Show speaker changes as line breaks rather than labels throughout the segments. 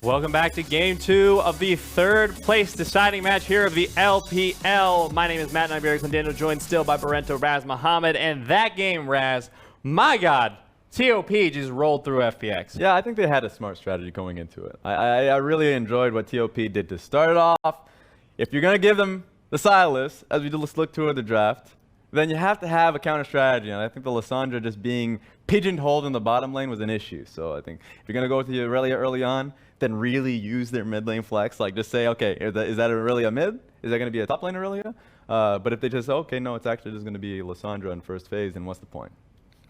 Welcome back to Game 2 of the third place deciding match here of the LPL. My name is Matt, and I'm Barry Clendano, joined still by Barento Raz Muhammad. And that game, Raz, my God, TOP just rolled through FPX.
Yeah, I think they had a smart strategy going into it. I really enjoyed what TOP did to start it off. If you're going to give them the Silas, as we just looked toward the draft, then you have to have a counter strategy. And I think the Lissandra just being pigeonholed in the bottom lane was an issue. So I think if you're going to go with the Aurelia early on, then really use their mid lane flex. Like just say, okay, is that Aurelia mid? Is that going to be a top lane Aurelia? But if they just say, okay, no, it's actually just going to be Lissandra in first phase, then what's the point?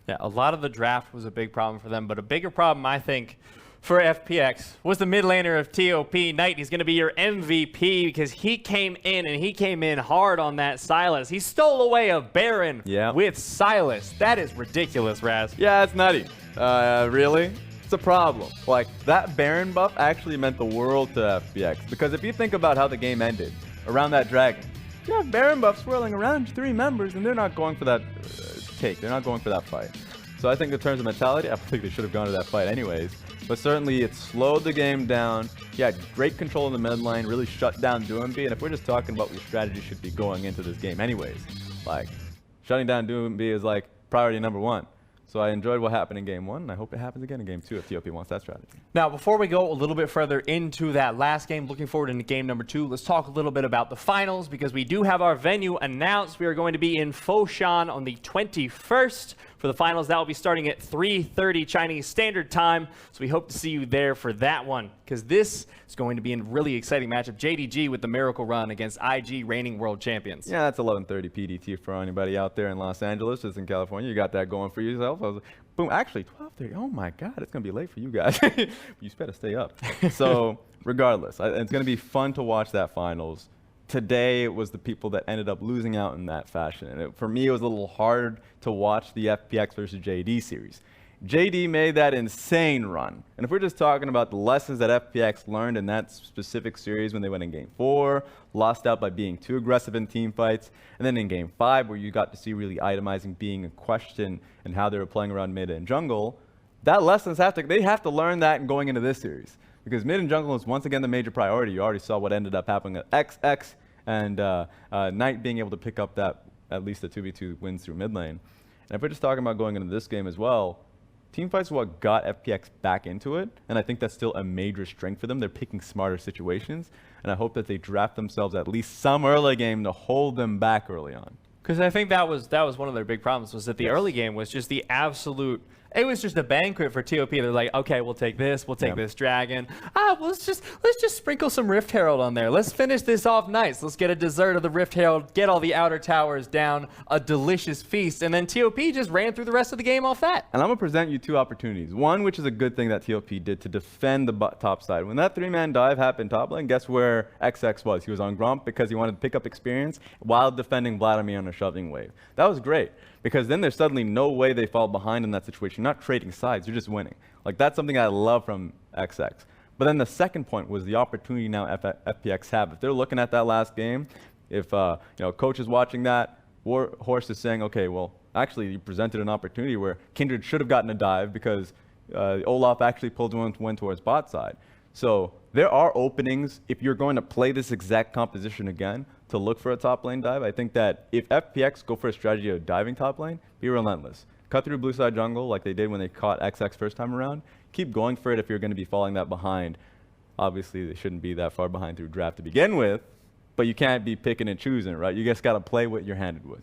Yeah, a lot of the draft was a big problem for them, but a bigger problem, I think, for FPX was the mid laner of TOP. Knight, he's going to be your MVP because he came in hard on that Silas. He stole away a Baron with Silas. That is ridiculous, Raz.
Yeah, it's nutty. Really? It's a problem. Like, that Baron buff actually meant the world to FPX, because if you think about how the game ended around that dragon, you have Baron buff swirling around 3 members, and they're not going for that take. They're not going for that fight. So I think in terms of mentality, I think they should have gone to that fight anyways. But certainly it slowed the game down. He had great control in the mid lane, really shut down Doinb. And if we're just talking about what strategy should be going into this game anyways, like shutting down Doinb is like priority number 1. So I enjoyed what happened in Game 1, and I hope it happens again in Game 2 if TOP wants that strategy.
Now, before we go a little bit further into that last game, looking forward into game number 2, let's talk a little bit about the finals, because we do have our venue announced. We are going to be in Foshan on the 21st for the finals. That will be starting at 3:30 Chinese Standard Time, so we hope to see you there for that one, because this is going to be a really exciting matchup. JDG with the Miracle Run against IG, reigning world champions.
Yeah, that's 11:30 PDT for anybody out there in Los Angeles, just in California. You got that going for yourself. I was like, boom, actually 12:30. Oh my God, it's gonna be late for you guys. You better stay up. So regardless, it's gonna be fun to watch that finals. Today it was the people that ended up losing out in that fashion, and for me it was a little hard to watch the FPX versus JD series. JD made that insane run, and if we're just talking about the lessons that FPX learned in that specific series when they went in Game 4, lost out by being too aggressive in team fights, and then in Game 5 where you got to see really itemizing being a question and how they were playing around mid and jungle, that lessons have to learn that in going into this series, because mid and jungle is once again the major priority. You already saw what ended up happening at XX, and Knight being able to pick up that at least the 2v2 wins through mid lane. And if we're just talking about going into this game as well, team fights are what got FPX back into it, and I think that's still a major strength for them. They're picking smarter situations, and I hope that they draft themselves at least some early game to hold them back early on.
Because I think that was one of their big problems, was that the early game was just the absolute. It was just a banquet for TOP. They're like, okay, we'll take this, we'll take this dragon. Well, let's just sprinkle some Rift Herald on there. Let's finish this off nice. Let's get a dessert of the Rift Herald, get all the outer towers down, a delicious feast, and then TOP just ran through the rest of the game off that.
And I'm gonna present you 2 opportunities. One, which is a good thing that TOP did to defend the top side. When that 3-man dive happened top lane, guess where XX was? He was on Grump because he wanted to pick up experience while defending Vladimir on a shoving wave. That was great, because then there's suddenly no way they fall behind in that situation. You're not trading sides, you're just winning. Like, that's something I love from XX. But then the second point was the opportunity now FPX have. If they're looking at that last game, if coach is watching that, Horst is saying, okay, well, actually you presented an opportunity where Kindred should have gotten a dive because Olaf actually pulled one towards bot side. So there are openings if you're going to play this exact composition again to look for a top lane dive. I think that if FPX go for a strategy of diving top lane, be relentless. Cut through blue side jungle like they did when they caught XX first time around. Keep going for it if you're going to be falling that behind. Obviously, they shouldn't be that far behind through draft to begin with, but you can't be picking and choosing, right? You just got to play what you're handed with.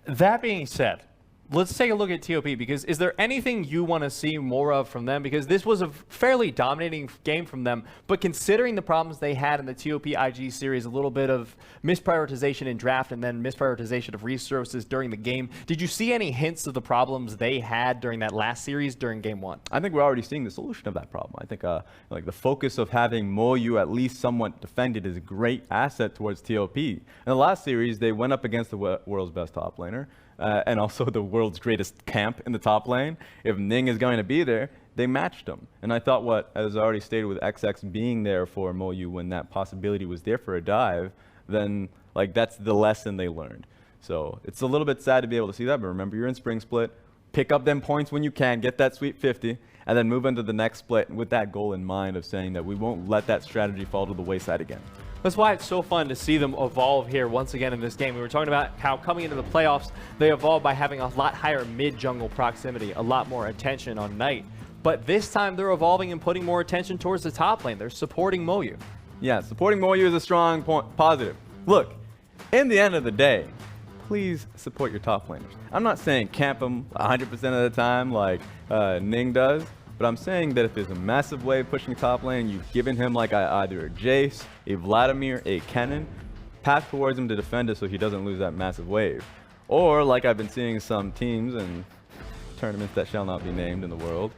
That being said, let's take a look at TOP, because is there anything you want to see more of from them? Because this was a fairly dominating game from them, but considering the problems they had in the TOP IG series, a little bit of misprioritization in draft and then misprioritization of resources during the game, did you see any hints of the problems they had during that last series during Game 1?
I think we're already seeing the solution of that problem. I think like the focus of having Moyu at least somewhat defended is a great asset towards TOP. In the last series, they went up against the world's best top laner, and also the world's greatest camp in the top lane. If Ning is going to be there, they matched him. And I thought as I already stated with XX being there for Moyu when that possibility was there for a dive, then like that's the lesson they learned. So it's a little bit sad to be able to see that, but remember you're in Spring Split. Pick up them points when you can, get that sweet 50, and then move into the next split with that goal in mind of saying that we won't let that strategy fall to the wayside again.
That's why it's so fun to see them evolve here once again in this game. We were talking about how coming into the playoffs, they evolved by having a lot higher mid-jungle proximity, a lot more attention on Knight. But this time they're evolving and putting more attention towards the top lane. They're supporting Moyu.
Yeah, supporting Moyu is a strong positive. Look, in the end of the day, please support your top laners. I'm not saying camp them 100% of the time like Ning does, but I'm saying that if there's a massive wave pushing top lane, you've given him like either a Jace, a Vladimir, a Kennen, path towards him to defend it so he doesn't lose that massive wave. Or like I've been seeing some teams and tournaments that shall not be named in the world,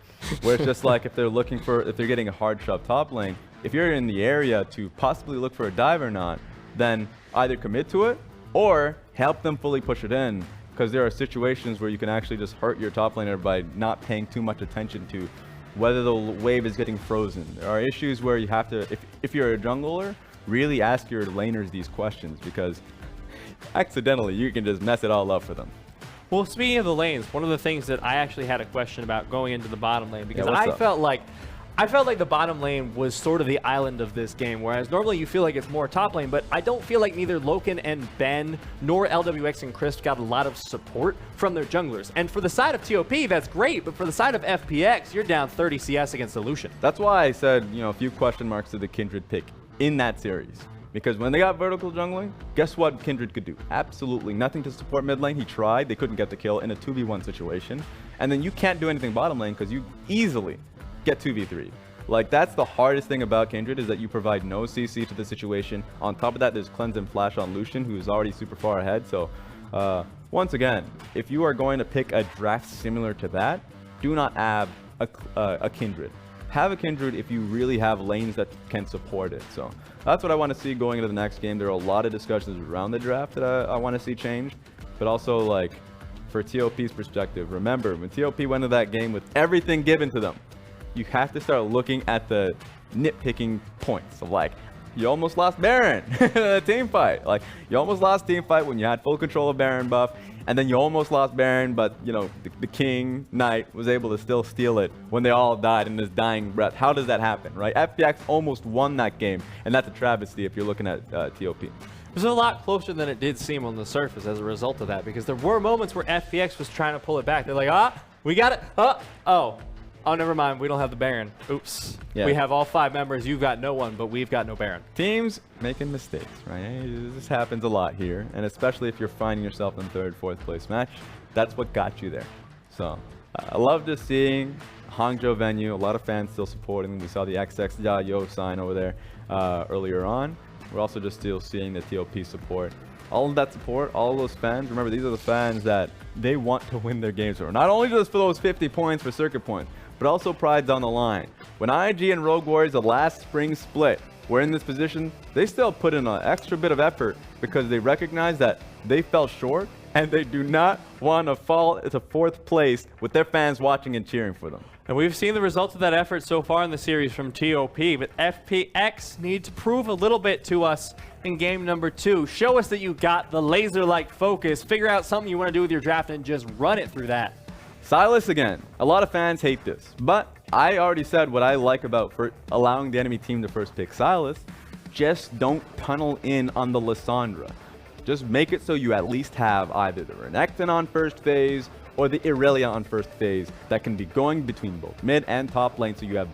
where it's just like if they're getting a hard shove top lane, if you're in the area to possibly look for a dive or not, then either commit to it or help them fully push it in, because there are situations where you can actually just hurt your top laner by not paying too much attention to whether the wave is getting frozen. There are issues where you have to, if you're a jungler, really ask your laners these questions, because accidentally you can just mess it all up for them.
Well, speaking of the lanes, one of the things that I actually had a question about going into the bottom lane, because
I
felt like the bottom lane was sort of the island of this game, whereas normally you feel like it's more top lane, but I don't feel like neither LokeN and Ben nor LWX and Crisp got a lot of support from their junglers. And for the side of TOP, that's great, but for the side of FPX, you're down 30 CS against Illusion.
That's why I said, a few question marks to the Kindred pick in that series. Because when they got vertical jungling, guess what Kindred could do? Absolutely nothing to support mid lane. He tried, they couldn't get the kill in a 2v1 situation. And then you can't do anything bottom lane because you easily get 2v3. Like, that's the hardest thing about Kindred, is that you provide no CC to the situation. On top of that, there's cleanse and flash on Lucian, who's already super far ahead. So once again, if you are going to pick a draft similar to that, do not have a Kindred. Have a Kindred if you really have lanes that can support it. So that's what I want to see going into the next game. There are a lot of discussions around the draft that I want to see changed, but also, like, for TOP's perspective, remember when TOP went into that game with everything given to them, you have to start looking at the nitpicking points of, like, you almost lost Baron team fight. Like, you almost lost team fight when you had full control of Baron buff, and then you almost lost Baron, but the King Knight was able to still steal it when they all died in his dying breath. How does that happen, right? FPX almost won that game, and that's a travesty if you're looking at TOP.
It was a lot closer than it did seem on the surface as a result of that, because there were moments where FPX was trying to pull it back. They're like, we got it. Oh, never mind. We don't have the Baron. Oops. Yeah. We have all 5 members. You've got no one, but we've got no Baron.
Teams making mistakes, right? This happens a lot here, and especially if you're finding yourself in 3rd, 4th place match, that's what got you there. So I love just seeing Hangzhou venue. A lot of fans still supporting. We saw the XX Yo sign over there earlier on. We're also just still seeing the TOP support. All of that support, all of those fans, remember, these are the fans that they want to win their games for. Not only just for those 50 points for circuit points, but also pride's on the line. When IG and Rogue Warriors, the last spring split, were in this position, they still put in an extra bit of effort because they recognize that they fell short and they do not want to fall to 4th place with their fans watching and cheering for them.
And we've seen the results of that effort so far in the series from TOP, but FPX need to prove a little bit to us in game number 2. Show us that you got the laser-like focus, figure out something you want to do with your draft, and just run it through that.
Sylas again. A lot of fans hate this, but I already said what I like about allowing the enemy team to first pick Sylas. Just don't tunnel in on the Lissandra. Just make it so you at least have either the Renekton on first phase or the Irelia on first phase that can be going between both mid and top lane, so you have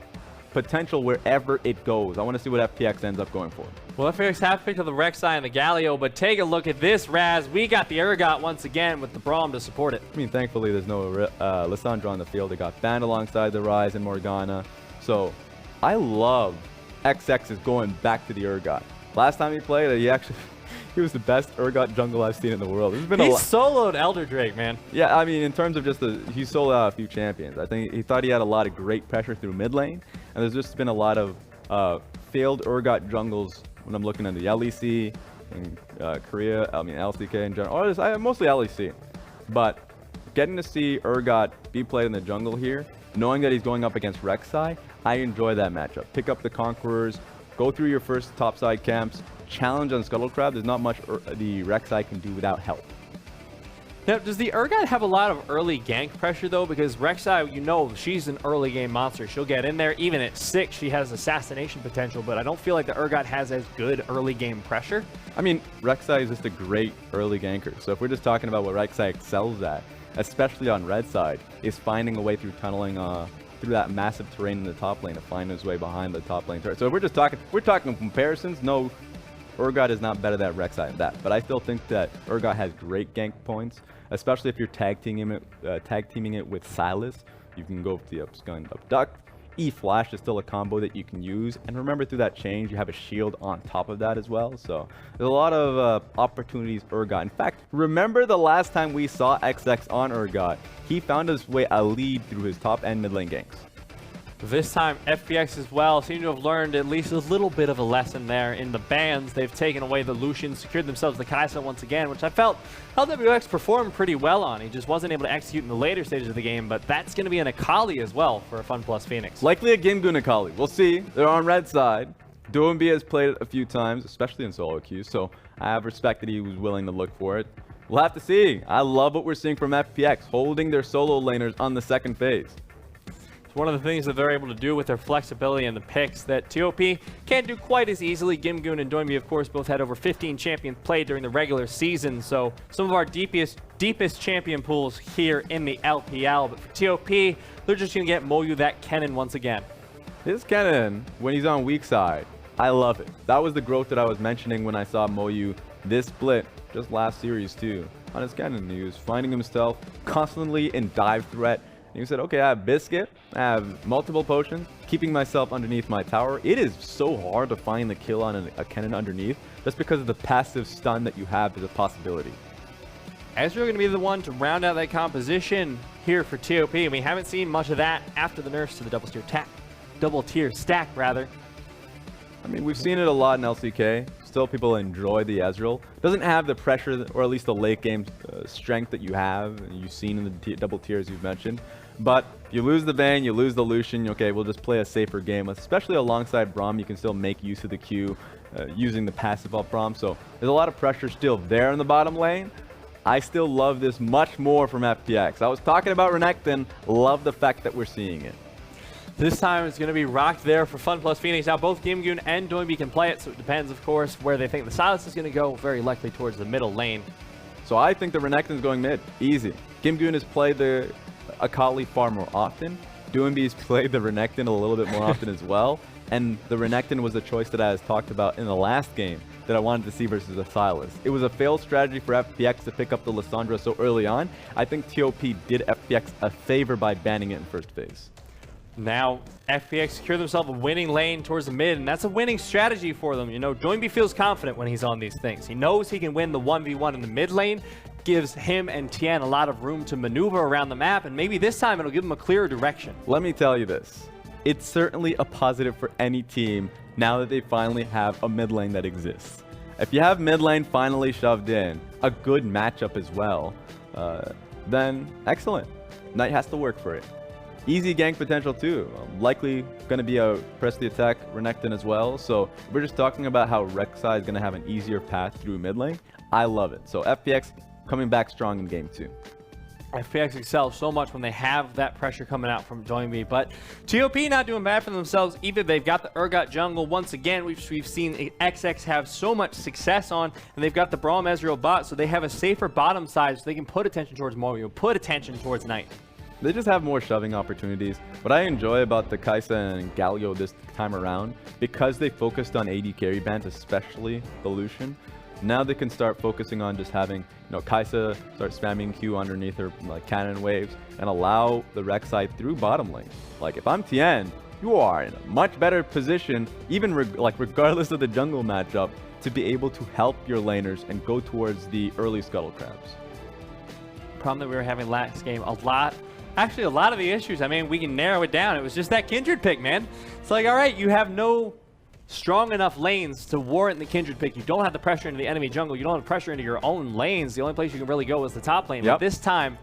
potential wherever it goes. I want to see what FPX ends up going for.
Well, FPX have picked up the Rek'Sai and the Galio, but take a look at this, Raz. We got the Urgot once again with the Braum to support it.
I mean, thankfully, there's no Lissandra on the field. They got banned alongside the Ryze and Morgana. So I love XX's going back to the Urgot. Last time he played, he was the best Urgot jungle I've seen in the world.
He's soloed Elder Drake, man.
Yeah, I mean, in terms of just he soloed out a few champions. I think he thought he had a lot of great pressure through mid lane, and there's just been a lot of failed Urgot jungles when I'm looking at the LEC in Korea, I mean LCK in general, or mostly LEC. But getting to see Urgot be played in the jungle here, knowing that he's going up against Rek'Sai, I enjoy that matchup. Pick up the Conquerors, go through your first topside camps, challenge on Scuttlecrab. There's not much the Rek'Sai can do without help.
Now, does the Urgot have a lot of early gank pressure, though? Because Rek'Sai, you know, she's an early game monster. She'll get in there. Even at 6, she has assassination potential, but I don't feel like the Urgot has as good early game pressure.
I mean, Rek'Sai is just a great early ganker. So if we're just talking about what Rek'Sai excels at, especially on red side, is finding a way through tunneling through that massive terrain in the top lane to find his way behind the top lane turret. So if we're talking comparisons, no, Urgot is not better than Rek'Sai at that. But I still think that Urgot has great gank points, especially if you're tag teaming it with Sylas. You can go with the abduct. E-Flash is still a combo that you can use. And remember, through that change, you have a shield on top of that as well. So there's a lot of opportunities Urgot. In fact, remember the last time we saw XX on Urgot, he found his way a lead through his top and mid lane ganks.
This time, FPX as well seem to have learned at least a little bit of a lesson there in the bans. They've taken away the Lucian, secured themselves the Kai'Sa once again, which I felt LWX performed pretty well on. He just wasn't able to execute in the later stages of the game, but that's going to be an Akali as well for a FunPlus Phoenix.
Likely a GimGoon Akali. We'll see. They're on red side. Doinb has played it a few times, especially in solo queues, so I have respect that he was willing to look for it. We'll have to see. I love what we're seeing from FPX, holding their solo laners on the second phase.
One of the things that they're able to do with their flexibility and the picks that TOP can't do quite as easily. GimGoon and Doinb, of course, both had over 15 champions played during the regular season, so some of our deepest champion pools here in the LPL. But for TOP, they're just going to get Moyu that Kennen once again.
His Kennen, when he's on weak side, I love it. That was the growth that I was mentioning when I saw Moyu this split, just last series too. On his Kennen, he was finding himself constantly in dive threat. You said, okay, I have Biscuit, I have multiple potions, keeping myself underneath my tower. It is so hard to find the kill on a Kennen underneath, just because of the passive stun that you have as a possibility.
Ezreal going to be the one to round out that composition here for TOP, and we haven't seen much of that after the nerfs to the double tier stack rather.
I mean, we've seen it a lot in LCK. Still, people enjoy the Ezreal. Doesn't have the pressure, or at least the late game strength that you have, and you've seen in the double tiers you've mentioned. But you lose the Vayne, you lose the Lucian, okay, we'll just play a safer game. Especially alongside Braum, you can still make use of the Q using the passive off Braum. So there's a lot of pressure still there in the bottom lane. I still love this much more from FPX. I was talking about Renekton, love the fact that we're seeing it.
This time it's going to be rocked there for FunPlus Phoenix. Now both GimGoon and Doinb can play it, so it depends, of course, where they think the Sylas is going to go. Very likely towards the middle lane.
So I think the Renekton's going mid. Easy. GimGoon has played the Akali far more often. Doinb's played the Renekton a little bit more often as well. And the Renekton was a choice that I was talked about in the last game that I wanted to see versus a Sylas. It was a failed strategy for FPX to pick up the Lissandra so early on. I think TOP did FPX a favor by banning it in first phase.
Now, FPX secure themselves a winning lane towards the mid, and that's a winning strategy for them. You know, Doinb feels confident when he's on these things. He knows he can win the 1v1 in the mid lane, gives him and Tian a lot of room to maneuver around the map, and maybe this time it'll give him a clearer direction.
Let me tell you this. It's certainly a positive for any team now that they finally have a mid lane that exists. If you have mid lane finally shoved in, a good matchup as well, then excellent. Knight has to work for it. Easy gank potential too. Likely going to be a press the attack Renekton as well. So we're just talking about how Rek'Sai is going to have an easier path through mid lane. I love it. So FPX coming back strong in game 2.
FPX excels so much when they have that pressure coming out from Doinb, but TOP not doing bad for themselves either. They've got the Urgot jungle once again, which we've seen XX have so much success on, and they've got the Braum Ezreal bot, so they have a safer bottom side, so they can put attention towards Moyu, put attention towards Knight.
They just have more shoving opportunities. What I enjoy about the Kai'Sa and Galio this time around, because they focused on AD carry bans, especially the Lucian, now they can start focusing on just having, Kai'Sa start spamming Q underneath her cannon waves and allow the Rek'Sai through bottom lane. Like, if I'm Tian, you are in a much better position, even regardless of the jungle matchup, to be able to help your laners and go towards the early scuttle crabs.
Problem that we were having last game, actually, a lot of the issues, I mean, we can narrow it down. It was just that Kindred pick, man. It's like, all right, you have no strong enough lanes to warrant the Kindred pick. You don't have the pressure into the enemy jungle. You don't have pressure into your own lanes. The only place you can really go is the top lane. But this time,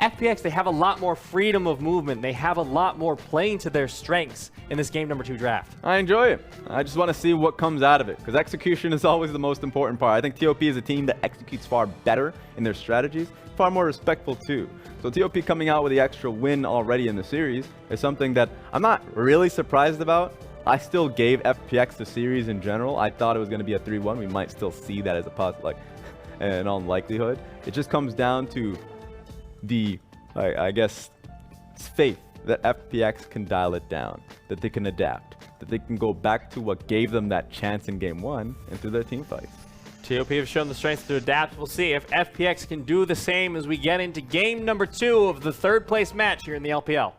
FPX, they have a lot more freedom of movement. They have a lot more playing to their strengths in this game number 2 draft.
I enjoy it. I just want to see what comes out of it, because execution is always the most important part. I think TOP is a team that executes far better in their strategies, far more respectful too. So TOP coming out with the extra win already in the series is something that I'm not really surprised about. I still gave FPX the series in general. I thought it was going to be a 3-1. We might still see that as a possible, in all likelihood. It just comes down to the, I guess, faith that FPX can dial it down, that they can adapt, that they can go back to what gave them that chance in game 1 and through their team fights.
TOP have shown the strength to adapt. We'll see if FPX can do the same as we get into game number 2 of the 3rd place match here in the LPL.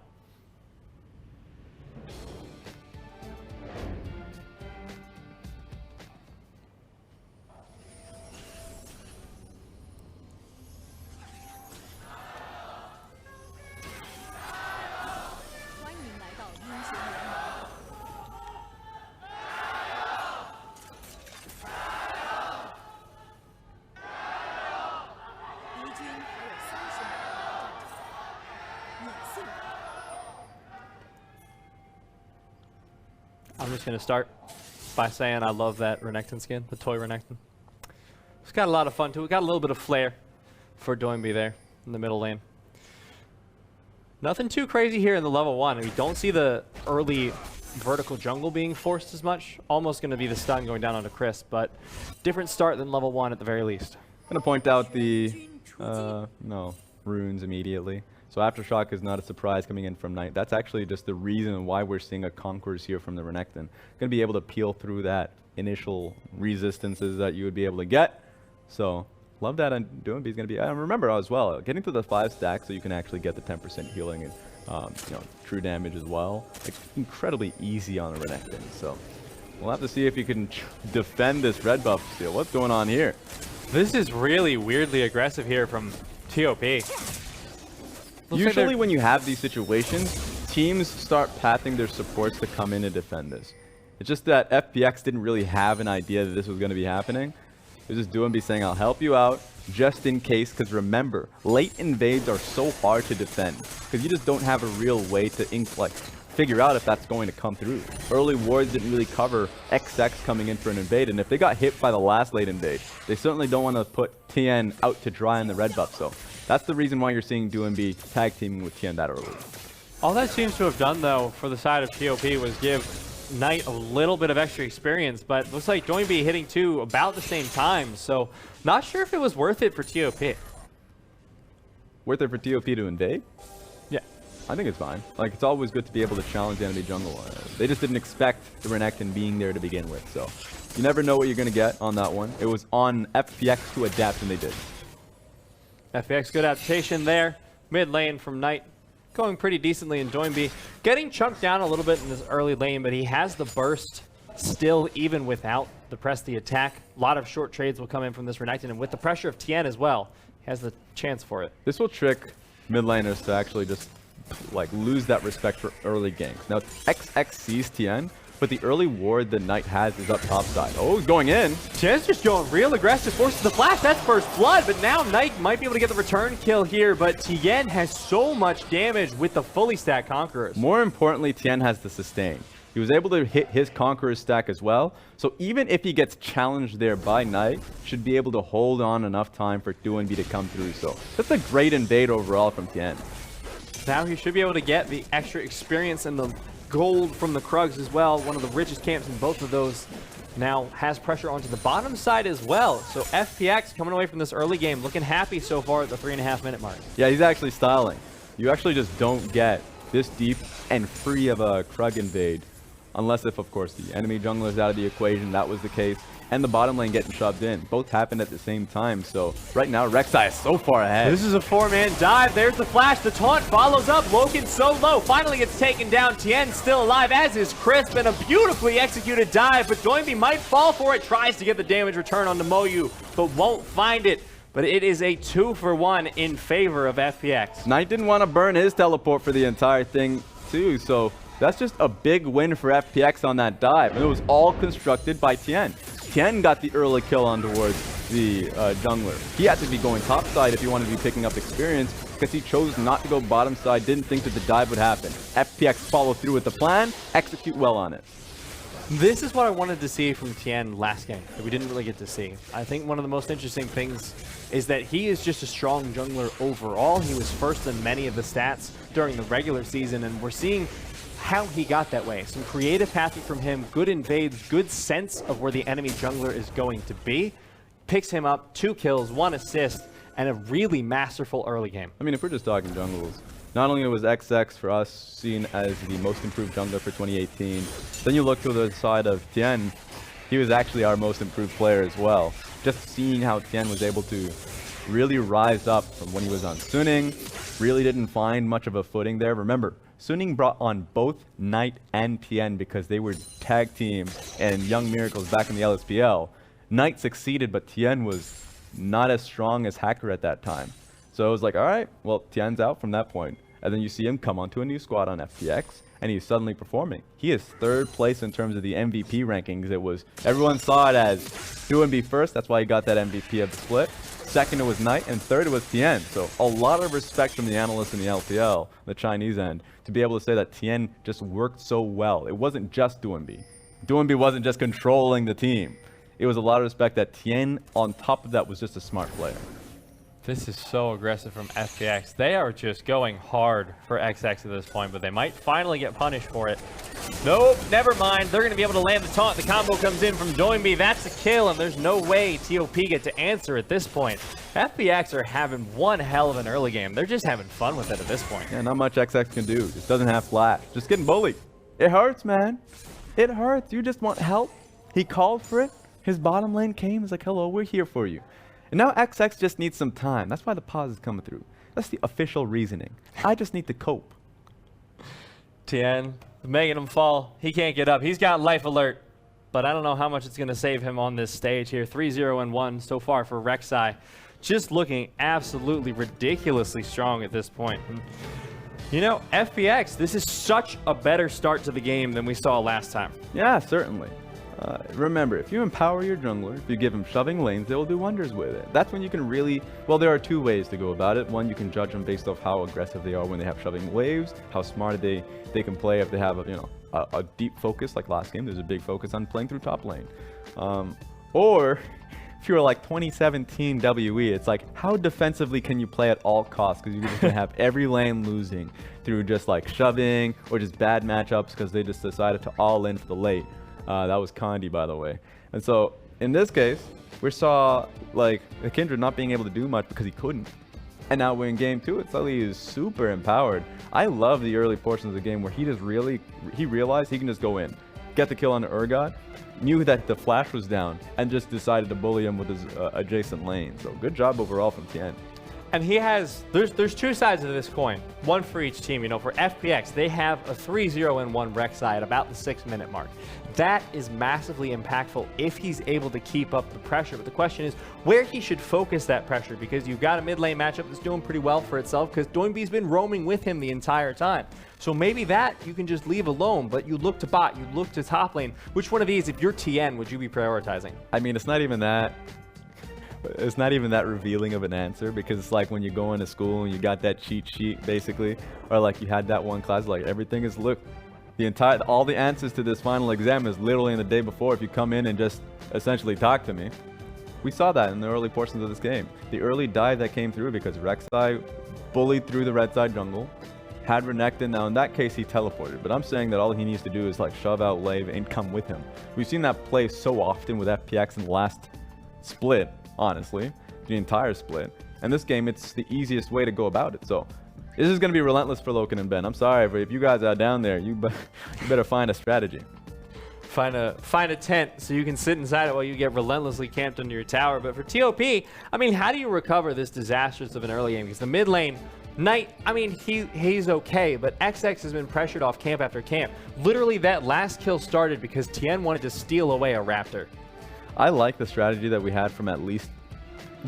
I'm just going to start by saying I love that Renekton skin, the toy Renekton. It's got a lot of fun to it. Got a little bit of flair for Doinb there in the middle lane. Nothing too crazy here in the level 1. We don't see the early vertical jungle being forced as much. Almost going to be the stun going down onto Chris, but different start than level 1 at the very least.
I'm going to point out the runes immediately. So Aftershock is not a surprise coming in from Knight. That's actually just the reason why we're seeing a Conquerors here from the Renekton. Going to be able to peel through that initial resistances that you would be able to get. So love that on Doinb is going to be. I remember as well getting to the 5 stack so you can actually get the 10% healing and true damage as well. Like, incredibly easy on a Renekton. So we'll have to see if you can defend this red buff steal. What's going on here?
This is really weirdly aggressive here from TOP.
Usually when you have these situations, teams start pathing their supports to come in and defend this. It's just that FPX didn't really have an idea that this was going to be happening. It was just Doinb saying, I'll help you out just in case, because remember, late invades are so hard to defend because you just don't have a real way to figure out if that's going to come through. Early wards didn't really cover XX coming in for an invade, and if they got hit by the last late invade, they certainly don't want to put TN out to dry on the red buff. So that's the reason why you're seeing Doinb tag teaming with TN that early.
All that seems to have done, though, for the side of TOP was give Knight a little bit of extra experience, but looks like Doinb hitting 2 about the same time, so not sure if it was worth it for TOP.
Worth it for TOP to invade?
Yeah.
I think it's fine. Like, it's always good to be able to challenge the enemy jungle. They just didn't expect the Renekton being there to begin with, so you never know what you're going to get on that one. It was on FPX to adapt, and they did.
FPX good adaptation there. Mid lane from Knight going pretty decently, in Doinb getting chunked down a little bit in this early lane, but he has the burst still even without the press the attack. A lot of short trades will come in from this Renekton, and with the pressure of TN as well, he has the chance for it.
This will trick mid laners to actually just lose that respect for early ganks. Now XX sees TN, but the early ward the Knight has is up top side. Oh, he's going in.
TN's just going real aggressive, forces the flash. That's first blood, but now Knight might be able to get the return kill here, but TN has so much damage with the fully stacked Conquerors.
More importantly, TN has the sustain. He was able to hit his Conqueror's stack as well, so even if he gets challenged there by Knight, should be able to hold on enough time for Doinb to come through. So that's a great invade overall from TN.
Now he should be able to get the extra experience and the gold from the Krugs as well. One of the richest camps in both of those. Now has pressure onto the bottom side as well. So FPX coming away from this early game looking happy so far at the 3.5 minute mark.
Yeah, he's actually styling. You actually just don't get this deep and free of a Krug invade. Unless if, of course, the enemy jungler is out of the equation. That was the case. And the bottom lane getting shoved in. Both happened at the same time. So right now, Rek'Sai is so far ahead.
This is a 4-man dive. There's the flash. The taunt follows up. LokeN so low. Finally gets taken down. Tien still alive, as is Crisp. And a beautifully executed dive. But Doinb might fall for it. Tries to get the damage return onto Moyu, but won't find it. But it is a 2-for-1 in favor of FPX.
Knight didn't want to burn his teleport for the entire thing, too. So That's just a big win for FPX on that dive, and it was all constructed by TiN. TiN got the early kill on towards the jungler. He had to be going top side if he wanted to be picking up experience, because he chose not to go bottom side, didn't think that the dive would happen. FPX followed through with the plan, execute well on it.
This is what I wanted to see from TiN last game that we didn't really get to see. I think one of the most interesting things is that he is just a strong jungler overall. He was first in many of the stats during the regular season, and we're seeing how he got that way. Some creative pathing from him, good invades, good sense of where the enemy jungler is going to be. Picks him up, 2 kills, 1 assist, and a really masterful early game.
I mean, if we're just talking jungles, not only was XX for us seen as the most improved jungler for 2018, then you look to the side of TiN, he was actually our most improved player as well. Just seeing how TiN was able to really rise up from when he was on Suning, really didn't find much of a footing there. Remember, Suning brought on both Knight and TiN because they were tag team and Young Miracles back in the LSPL. Knight succeeded, but TiN was not as strong as Hacker at that time. So it was like, all right, well, TiN's out from that point. And then you see him come onto a new squad on FPX, and he's suddenly performing. He is 3rd place in terms of the MVP rankings. It was, everyone saw it as Doinb first, that's why he got that MVP of the split. Second, it was Knight, and third, it was TiN. So a lot of respect from the analysts in the LPL, the Chinese end, to be able to say that TiN just worked so well. It wasn't just Doinb. Doinb wasn't just controlling the team. It was a lot of respect that TiN, on top of that, was just a smart player.
This is so aggressive from FPX. They are just going hard for XX at this point, but they might finally get punished for it. Nope, never mind. They're going to be able to land the taunt. The combo comes in from Doinb. That's a kill, and there's no way TOP get to answer at this point. FPX are having one hell of an early game. They're just having fun with it at this point.
Yeah, not much XX can do. Just doesn't have flash. Just getting bullied. It hurts, man. It hurts. You just want help. He called for it. His bottom lane came. He's like, hello, we're here for you. And now XX just needs some time. That's why the pause is coming through. That's the official reasoning. I just need to cope.
TiN, making him fall. He can't get up. He's got life alert, but I don't know how much it's going to save him on this stage here. 3-0-1 so far for Rek'Sai. Just looking absolutely ridiculously strong at this point. And, you know, FPX, this is such a better start to the game than we saw last time.
Yeah, certainly. Remember, if you empower your jungler, if you give them shoving lanes, they will do wonders with it. That's when you can really, well, there are 2 ways to go about it. One, you can judge them based off how aggressive they are when they have shoving waves, how smart they can play if they have a deep focus like last game. There's a big focus on playing through top lane. Or if you're like 2017 WE, it's like, how defensively can you play at all costs? Because you're just going to have every lane losing through just like shoving or just bad matchups because they just decided to all in for the late. That was Condi, by the way. And so, in this case, we saw, like, the Kindred not being able to do much because he couldn't. And now we're in game 2. It suddenly is super empowered. I love the early portions of the game where he just he realized he can just go in, get the kill on the Urgot, knew that the flash was down, and just decided to bully him with his adjacent lane. So, good job overall from TiN.
And he has, there's 2 sides of this coin, one for each team. You know, for FPX, they have a 3-0-1 Rek'Sai at about the 6-minute mark. That is massively impactful if he's able to keep up the pressure. But the question is where he should focus that pressure, because you've got a mid lane matchup that's doing pretty well for itself because Doinb's been roaming with him the entire time. So maybe that you can just leave alone, but you look to bot, you look to top lane. Which one of these, if you're TiN, would you be prioritizing?
I mean, it's not even that. It's not even that revealing of an answer, because it's like when you go into school and you got that cheat sheet basically, or like you had that one class, like everything is all the answers to this final exam is literally in the day before if you come in and just essentially talk to me. We saw that in the early portions of this game. The early dive that came through because Rek'Sai bullied through the red side jungle, had Renekton. Now in that case he teleported, but I'm saying that all he needs to do is like shove out Lave and come with him. We've seen that play so often with FPX in the last split, honestly, the entire split. And this game, it's the easiest way to go about it. So this is going to be relentless for LokeN and Ben. I'm sorry, but if you guys are down there, you better find a strategy.
Find a tent so you can sit inside it while you get relentlessly camped under your tower. But for TOP, I mean, how do you recover this disastrous of an early game? Because the mid lane, Knight, I mean, he's okay, but XX has been pressured off camp after camp. Literally, that last kill started because TiN wanted to steal away a Raptor.
I like the strategy that we had from at least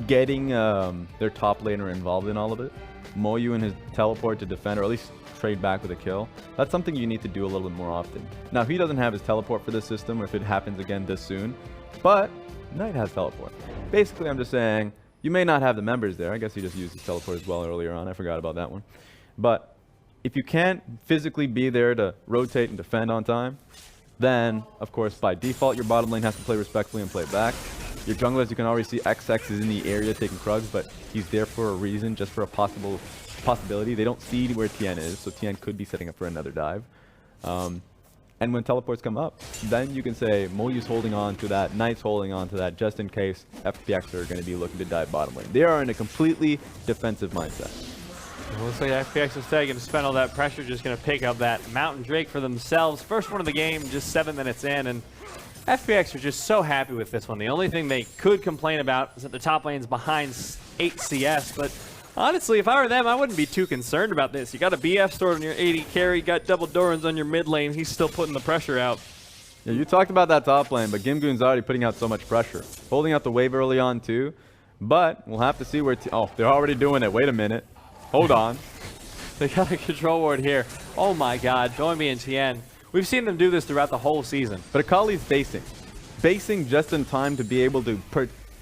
getting their top laner involved in all of it. Moyu and his teleport to defend, or at least trade back with a kill. That's something you need to do a little bit more often. Now, he doesn't have his teleport for this system, or if it happens again this soon, but Knight has teleport. Basically, I'm just saying, you may not have the members there. I guess he just used his teleport as well earlier on. I forgot about that one. But if you can't physically be there to rotate and defend on time, then, of course, by default, your bottom lane has to play respectfully and play back. Your junglers, you can already see XX is in the area taking Krugs, but he's there for a reason, just for a possibility. They don't see where Tian is, so Tian could be setting up for another dive. And when teleports come up, then you can say Moyu's holding on to that, Knight's holding on to that, just in case FPX are going to be looking to dive bottom lane. They are in a completely defensive mindset.
It looks like FPX instead going to spend all that pressure, just going to pick up that Mountain Drake for themselves. First one of the game, just 7 minutes in, and FPX are just so happy with this one. The only thing they could complain about is that the top lane's behind 8 CS, but honestly, if I were them, I wouldn't be too concerned about this. You got a BF stored on your 80 carry, got double Dorans on your mid lane. He's still putting the pressure out.
Yeah, you talked about that top lane, but GimGoon's already putting out so much pressure. Holding out the wave early on too, but we'll have to see where... Oh, they're already doing it. Wait a minute. Hold on.
They got a control ward here. Oh my god, Doinb and Tien. We've seen them do this throughout the whole season.
But Akali's basing. Basing just in time to be able to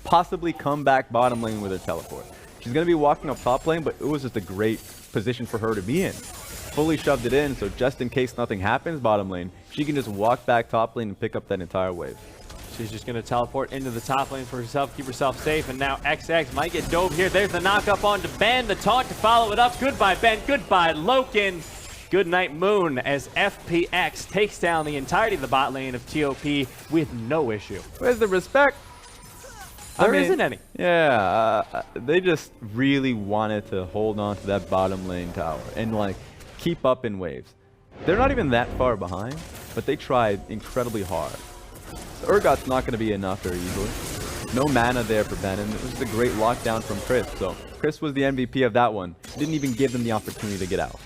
possibly come back bottom lane with her teleport. She's going to be walking up top lane, but it was just a great position for her to be in. Fully shoved it in, so just in case nothing happens bottom lane, she can just walk back top lane and pick up that entire wave.
She's just going to teleport into the top lane for herself, keep herself safe, and now XX might get dove here. There's the knock up onto Ben, the taunt to follow it up. Goodbye, Ben. Goodbye, LokeN. Good night, Moon, as FPX takes down the entirety of the bot lane of TOP with no issue.
Where's the respect?
There isn't any.
Yeah, they just really wanted to hold on to that bottom lane tower and like keep up in waves. They're not even that far behind, but they tried incredibly hard. So Urgot's not going to be enough very easily. No mana there for Ben, and it was a great lockdown from Chris. So Chris was the MVP of that one. He didn't even give them the opportunity to get out.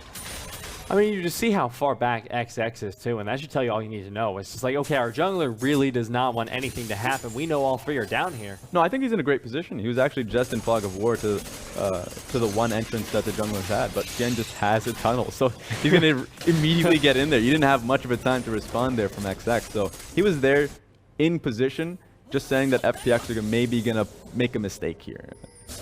I mean, you just see how far back XX is too, and that should tell you all you need to know. It's just like, okay, our jungler really does not want anything to happen. We know all three are down here.
No, I think he's in a great position. He was actually just in Fog of War to the one entrance that the junglers had, but Gen just has a tunnel, so he's going to immediately get in there. You didn't have much of a time to respond there from XX, so he was there in position, just saying that FPX are maybe going to make a mistake here.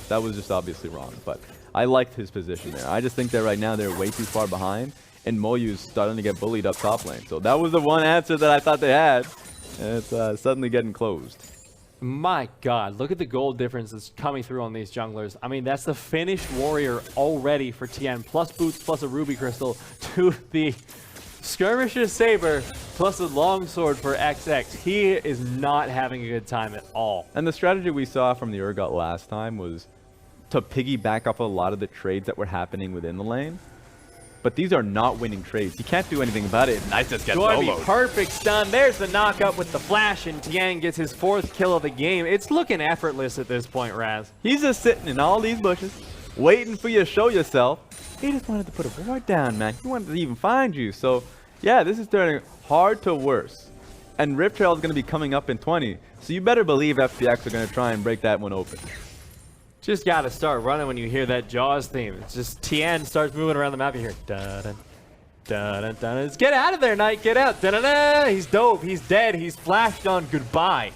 That was just obviously wrong, but I liked his position there. I just think that right now they're way too far behind, and Moyu's starting to get bullied up top lane. So that was the one answer that I thought they had, and it's suddenly getting closed.
My god, look at the gold difference that's coming through on these junglers. I mean, that's the finished warrior already for Tien, plus boots, plus a ruby crystal, to the skirmisher's saber, plus a longsword for XX. He is not having a good time at all.
And the strategy we saw from the Urgot last time was to piggyback off a lot of the trades that were happening within the lane. But these are not winning trades. You can't do anything about it. Nice just gets soloed.
Perfect stun. There's the knockup with the flash, and Tian gets his 4th kill of the game. It's looking effortless at this point, Raz.
He's just sitting in all these bushes, waiting for you to show yourself. He just wanted to put a ward down, man. He wanted to even find you. So, yeah, this is turning hard to worse. And Rift Trail is going to be coming up in 20. So you better believe FPX are going to try and break that one open.
Just got to start running when you hear that Jaws theme. It's just Tien starts moving around the map. You hear dun dun dun dun. Get out of there, Knight. Get out. Dun, dun, dun. He's dope. He's dead. He's flashed on. Goodbye.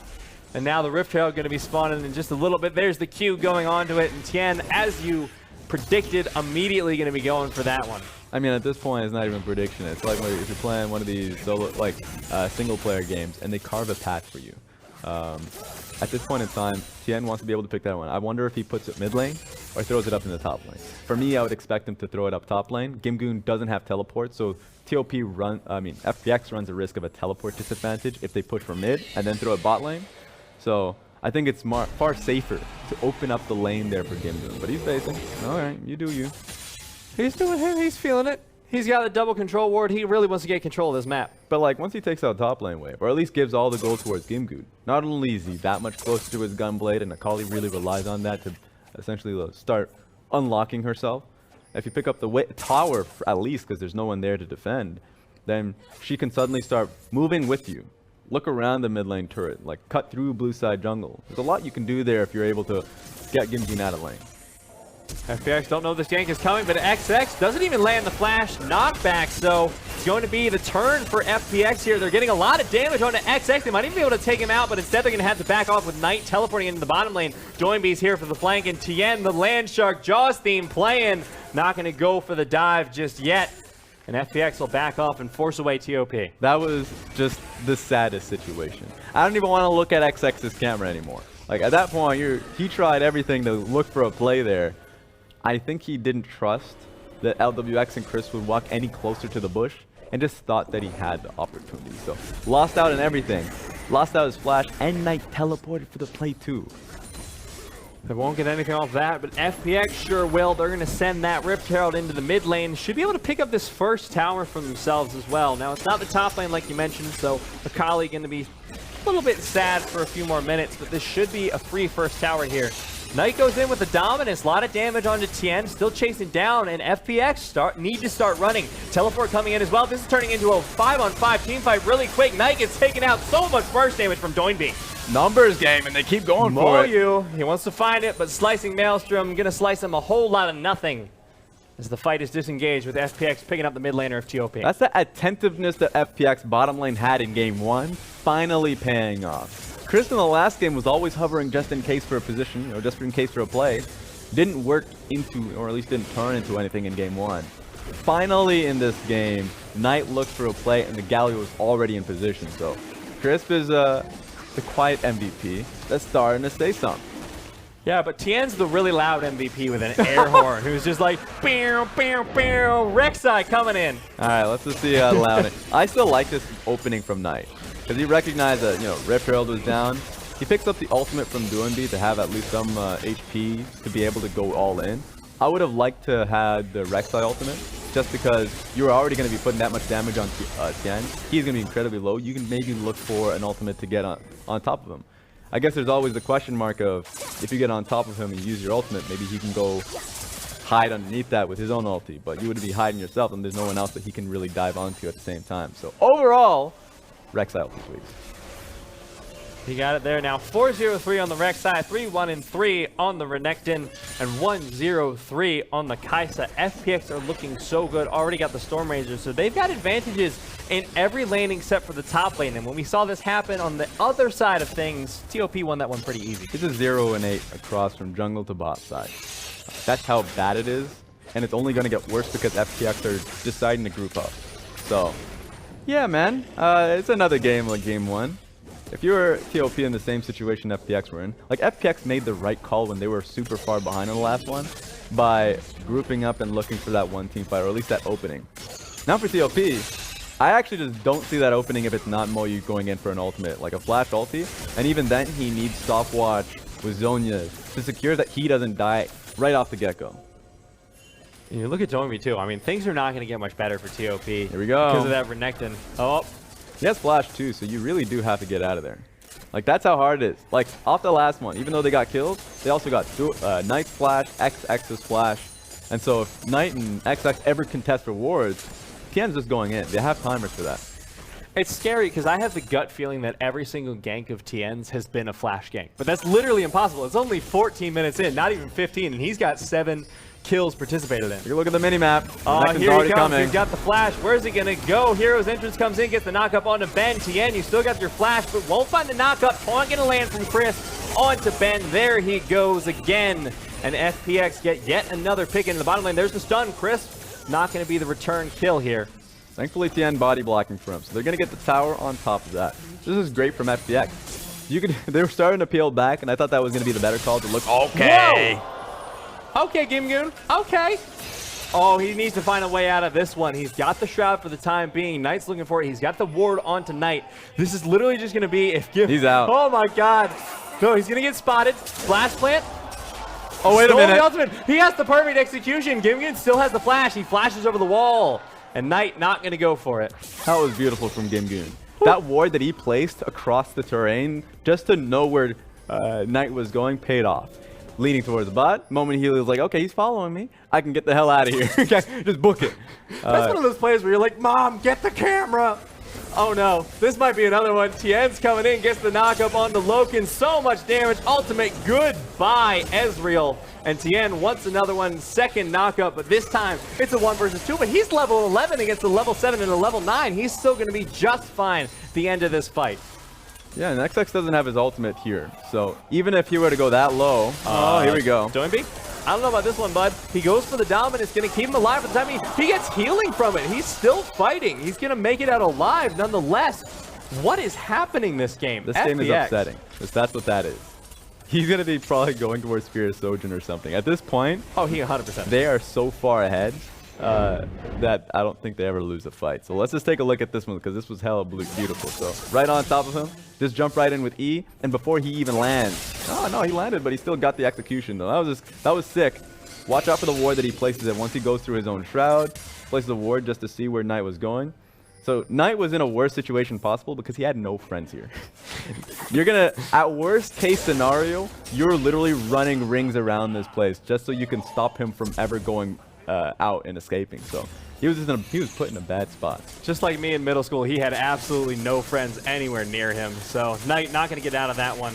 And now the Rift Trail going to be spawning in just a little bit. There's the Q going on to it. And Tien, as you predicted, immediately going to be going for that one.
I mean, at this point, it's not even a prediction. It's like if you're playing one of these solo, single-player games, and they carve a path for you. At this point in time, Tien wants to be able to pick that one. I wonder if he puts it mid lane or throws it up in the top lane. For me, I would expect him to throw it up top lane. GimGoon doesn't have teleport, so FPX runs a risk of a teleport disadvantage if they push for mid and then throw it bot lane. So I think it's far safer to open up the lane there for GimGoon. But he's facing. All right, you do you.
He's doing him. He's feeling it. He's got a double control ward. He really wants to get control of this map.
But like once he takes out top lane wave, or at least gives all the gold towards GimGoon, not only is he that much closer to his gunblade, and Akali really relies on that to essentially start unlocking herself. If you pick up the tower at least, because there's no one there to defend, then she can suddenly start moving with you. Look around the mid lane turret, like cut through blue side jungle. There's a lot you can do there if you're able to get GimGoon out of lane.
FPX don't know this gank is coming, but XX doesn't even land the flash knockback, so it's going to be the turn for FPX here. They're getting a lot of damage onto XX. They might even be able to take him out, but instead they're going to have to back off with Knight teleporting into the bottom lane. Doinb's here for the flank, and Tien, the Land Shark Jaws theme playing. Not going to go for the dive just yet. And FPX will back off and force away TOP.
That was just the saddest situation. I don't even want to look at XX's camera anymore. Like, at that point, he tried everything to look for a play there. I think he didn't trust that LWX and Chris would walk any closer to the bush and just thought that he had the opportunity. So, lost out on everything. Lost out his flash, and Knight teleported for the play too.
They won't get anything off that, but FPX sure will. They're going to send that Rift Herald into the mid lane. Should be able to pick up this first tower for themselves as well. Now, it's not the top lane like you mentioned, so Akali going to be a little bit sad for a few more minutes, but this should be a free first tower here. Knight goes in with the dominance, a lot of damage onto Tien, still chasing down, and FPX need to start running. Teleport coming in as well. This is turning into a 5-on-5 team fight really quick. Knight gets taken out, so much burst damage from Doinb.
Numbers game, and they keep going for it.
Moyu, he wants to find it, but slicing Maelstrom, gonna slice him a whole lot of nothing as the fight is disengaged with FPX picking up the mid laner of TOP.
That's the attentiveness that FPX bottom lane had in game 1, finally paying off. Chris in the last game was always hovering just in case for a position, or just in case for a play. Didn't work into, or at least didn't turn into anything in game 1. Finally in this game, Knight looked for a play and the Galio was already in position. So Crisp is the quiet MVP that's starting to say something.
Yeah, but Tien's the really loud MVP with an air horn, who's just like, pew, pew, pew, Rek'Sai coming in.
All right, let's just see how loud it. I still like this opening from Knight, because he recognized that, Rift Herald was down. He picks up the ultimate from Doinb to have at least some HP to be able to go all in. I would have liked to have the Rek'Sai ultimate, just because you're already going to be putting that much damage on Tien. He's going to be incredibly low. You can maybe look for an ultimate to get on top of him. I guess there's always the question mark of, if you get on top of him and use your ultimate, maybe he can go hide underneath that with his own ulti, but you would be hiding yourself and there's no one else that he can really dive onto at the same time. So overall, Rek'Sai ulti, please.
He got it there now. 4-0-3 on the Rek'Sai, 3-1-3 on the Renekton, and 1-0-3 on the Kai'Sa. FPX are looking so good. Already got the Storm Razor, so they've got advantages in every lane except for the top lane. And when we saw this happen on the other side of things, TOP won that one pretty easy.
It's a 0-8 across from jungle to bot side. That's how bad it is, and it's only going to get worse because FPX are deciding to group up. So, yeah, man, it's another game like game 1. If you were TOP in the same situation FPX were in, like FPX made the right call when they were super far behind on the last one by grouping up and looking for that one team fight, or at least that opening. Now for TOP, I actually just don't see that opening if it's not Moyu going in for an ultimate, like a flash ulti, and even then he needs stopwatch with Zhonya to secure that he doesn't die right off the get-go.
You look at Doinb too. I mean, things are not going to get much better for TOP.
Here we go.
Because of that Renekton. Oh.
He has flash too, so you really do have to get out of there. Like, that's how hard it is. Like, off the last one, even though they got killed, they also got Knight's flash, XX's flash. And so if Knight and XX ever contest rewards, Tien's just going in. They have timers for that.
It's scary because I have the gut feeling that every single gank of Tien's has been a flash gank. But that's literally impossible. It's only 14 minutes in, not even 15, and he's got 7 kills participated in.
Take a look at the mini-map.
Here he comes. He's got the flash. Where's he going to go? Hero's entrance comes in, gets the knock-up onto Ben. Tien, you still got your flash, but won't find the knock-up. Taunt going to land from Chris onto Ben. There he goes again. And FPX get yet another pick into the bottom lane. There's the stun. Chris, not going to be the return kill here.
Thankfully, Tien body blocking for him, so they're going to get the tower on top of that. This is great from FPX. They were starting to peel back, and I thought that was going to be the better call to look. Okay.
Whoa! Okay, GimGoon. Okay. Oh, he needs to find a way out of this one. He's got the shroud for the time being. Knight's looking for it. He's got the ward onto Knight. This is literally just going to be if
he's out.
Oh my God. No, he's going to get spotted. Flash plant.
Oh, wait a minute.
The ultimate. He has the perfect execution. GimGoon still has the flash. He flashes over the wall. And Knight not going to go for it.
That was beautiful from GimGoon. That ward that he placed across the terrain just to know where Knight was going paid off. Leaning towards the bot. Moment he was like, okay, he's following me. I can get the hell out of here. Just book it.
That's one of those plays where you're like, Mom, get the camera. Oh no, this might be another one. Tien's coming in, gets the knockup on the LokeN. So much damage. Ultimate, goodbye, Ezreal. And Tien wants another one, second knockup, but this time it's a 1 versus 2. But he's level 11 against a level 7 and a level 9. He's still going to be just fine at the end of this fight.
Yeah, and XX doesn't have his ultimate here. So even if he were to go that low, here we go.
Doinb? I don't know about this one, bud. He goes for the dominance, going to keep him alive for the time. He gets healing from it. He's still fighting. He's going to make it out alive nonetheless. What is happening this game?
This
FPX.
game is upsetting. That's what that is. He's going to be probably going towards Spirit Sojourn or something. At this point,
oh, he 100%.
They are so far ahead that I don't think they ever lose a fight. So let's just take a look at this one because this was hella beautiful. So right on top of him, just jump right in with E, and before he even lands, oh no, he landed, but he still got the execution though. That was sick. Watch out for the ward that he places it once he goes through his own shroud, places a ward just to see where Knight was going. So Knight was in a worse situation possible because he had no friends here. You're gonna, at worst case scenario, you're literally running rings around this place just so you can stop him from ever going out and escaping. So he was put in a bad spot. Just
like me in middle school, he had absolutely no friends anywhere near him. So Knight not gonna get out of that one.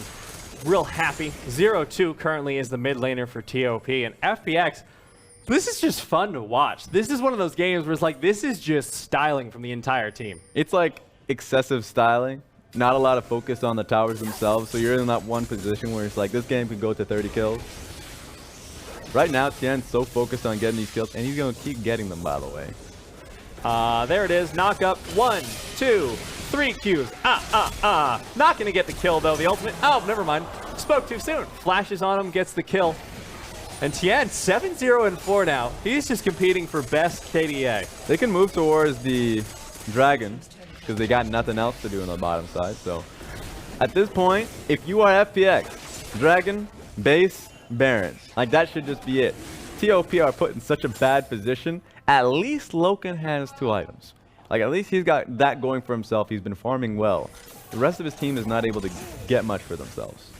Real happy. 0-2 currently is the mid laner for TOP, and FPX. This is just fun to watch. This is one of those games where it's like, this is just styling from the entire team.
It's like excessive styling, not a lot of focus on the towers themselves. So you're in that one position where it's like, this game could go to 30 kills. Right now, Tien's so focused on getting these kills, and he's going to keep getting them, by the way.
There it is. Knock up. 1, 2, 3 Qs. Not going to get the kill, though. The ultimate. Oh, never mind. Spoke too soon. Flashes on him, gets the kill. And Tien, 7-0-4 now. He's just competing for best KDA.
They can move towards the dragon because they got nothing else to do on the bottom side. So at this point, if you are FPX, dragon, base, baron, like that should just be it. TOP are put in such a bad position. At least LokeN has 2 items. Like at least he's got that going for himself. He's been farming well. The rest of his team is not able to get much for themselves.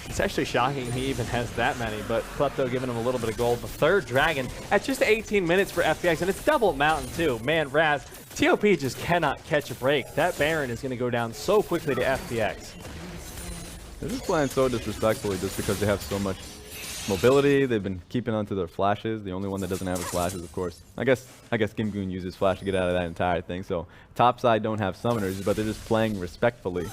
It's actually shocking he even has that many, but Klepto giving him a little bit of gold. The 3rd dragon at just 18 minutes for FPX, and it's double mountain too. Man, Raz, TOP just cannot catch a break. That Baron is going to go down so quickly to FPX.
They're just playing so disrespectfully just because they have so much mobility. They've been keeping onto their flashes. The only one that doesn't have his flashes, of course. I guess GimGoon uses flash to get out of that entire thing. So top side don't have summoners, but they're just playing respectfully.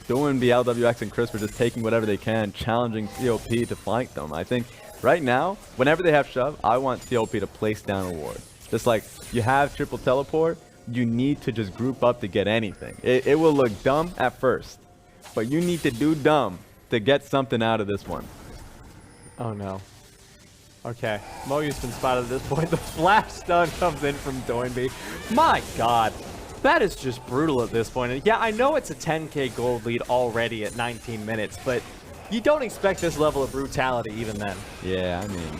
Doinb, LWX, and Chris were just taking whatever they can, challenging TOP to flank them. I think right now, whenever they have shove, I want TOP to place down a ward. Just like you have triple teleport, you need to just group up to get anything. It will look dumb at first, but you need to do dumb to get something out of this one.
Oh no. Okay, Moyu's been spotted at this point. The flash stun comes in from Doinb. My god. That is just brutal at this point. And yeah, I know it's a 10k gold lead already at 19 minutes, but you don't expect this level of brutality even then.
Yeah, I mean,